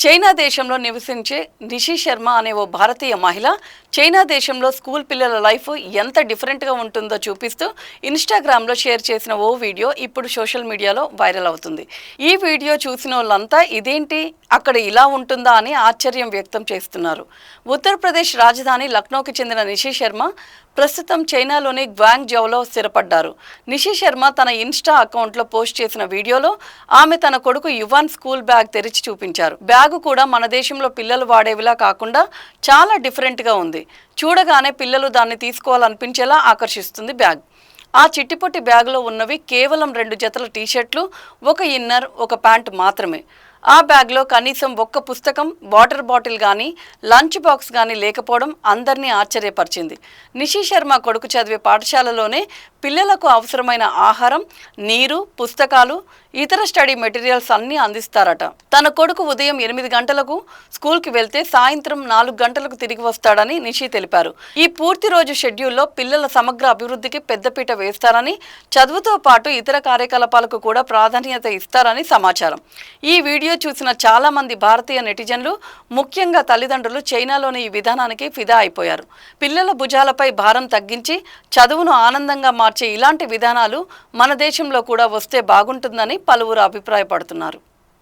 China దేశంలో నివసించే నిషి శర్మ అనే ఓ భారతీయ మహిళ చైనా దేశంలో స్కూల్ పిల్లల లైఫ్ ఎంత డిఫరెంట్గా ఉంటుందో చూపిస్తూ ఇన్స్టాగ్రామ్లో షేర్ చేసిన ఓ వీడియో ఇప్పుడు సోషల్ మీడియాలో వైరల్ అవుతుంది. ఈ వీడియో చూసిన వాళ్ళంతా ఇదేంటి అక్కడ ఇలా ఉంటుందా అని ఆశ్చర్యం వ్యక్తం చేస్తున్నారు. ఉత్తరప్రదేశ్ రాజధాని లక్నోకి చెందిన నిషి శర్మ ప్రస్తుతం చైనాలోని గ్వాంగ్జౌలో స్థిరపడ్డారు. నిషి శర్మ తన ఇన్స్టా అకౌంట్లో పోస్ట్ చేసిన వీడియోలో ఆమె తన కొడుకు యువాన్ స్కూల్ బ్యాగ్ తెరిచి చూపించారు. బ్యాగు కూడా మన దేశంలో పిల్లలు వాడేవిలా కాకుండా చాలా డిఫరెంట్గా ఉంది. చూడగానే పిల్లలు దాన్ని తీసుకోవాలనిపించేలా ఆకర్షిస్తుంది బ్యాగ్. ఆ చిట్టిపొట్టి బ్యాగులో ఉన్నవి కేవలం 2 జతల టీషర్ట్లు, ఒక ఇన్నర్, ఒక ప్యాంటు మాత్రమే. ఆ బ్యాగ్లో కనీసం ఒక్క పుస్తకం, వాటర్ బాటిల్ కానీ, లంచ్ బాక్స్ కానీ లేకపోవడం అందరినీ ఆశ్చర్యపరిచింది. నిషి శర్మ కొడుకు చదివే పాఠశాలలోనే పిల్లలకు అవసరమైన ఆహారం, నీరు, పుస్తకాలు, ఇతర స్టడీ మెటీరియల్స్ అన్నీ అందిస్తారట. తన కొడుకు ఉదయం 8 గంటలకు స్కూల్కి వెళ్తే సాయంత్రం 4 గంటలకు తిరిగి వస్తాడని నిషి తెలిపారు. ఈ పూర్తి రోజు షెడ్యూల్లో పిల్లల సమగ్ర అభివృద్ధికి పెద్దపీట వేస్తారని, చదువుతో పాటు ఇతర కార్యకలాపాలకు కూడా ప్రాధాన్యత ఇస్తారని సమాచారం. ఈ వీడియో చూసిన చాలా మంది భారతీయ నెటిజన్లు, ముఖ్యంగా తల్లిదండ్రులు చైనాలోని ఈ విధానానికి ఫిదా అయిపోయారు. పిల్లల భుజాలపై భారం తగ్గించి చదువును ఆనందంగా మార్చే ఇలాంటి విధానాలు మన దేశంలో కూడా వస్తే బాగుంటుందని పలువురు అభిప్రాయపడుతున్నారు.